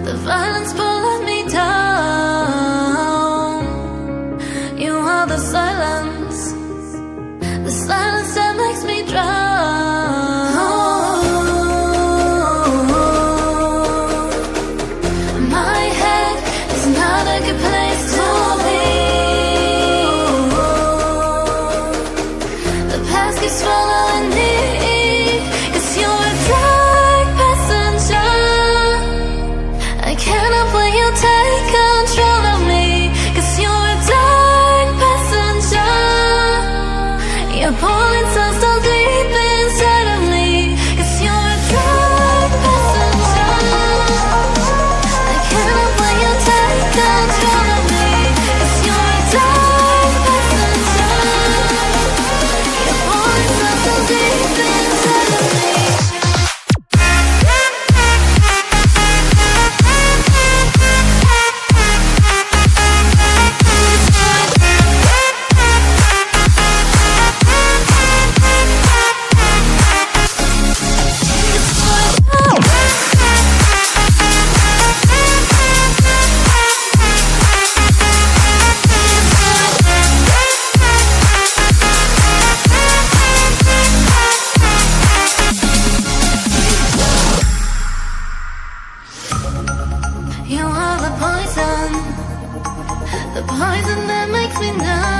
The violence pulling me down. You are the silence that makes me drown. My head is not a good place to be. The past keeps following me. Cause you're a drag passenger. I cannot when you take control of me. Cause you're a dark passenger. You're pulling so deep inside of me. Cause you're a drag passenger. I cannot when you take control of me. Cause you're a dark passenger. You're pulling so deep inside of me. You are the poison that makes me numb.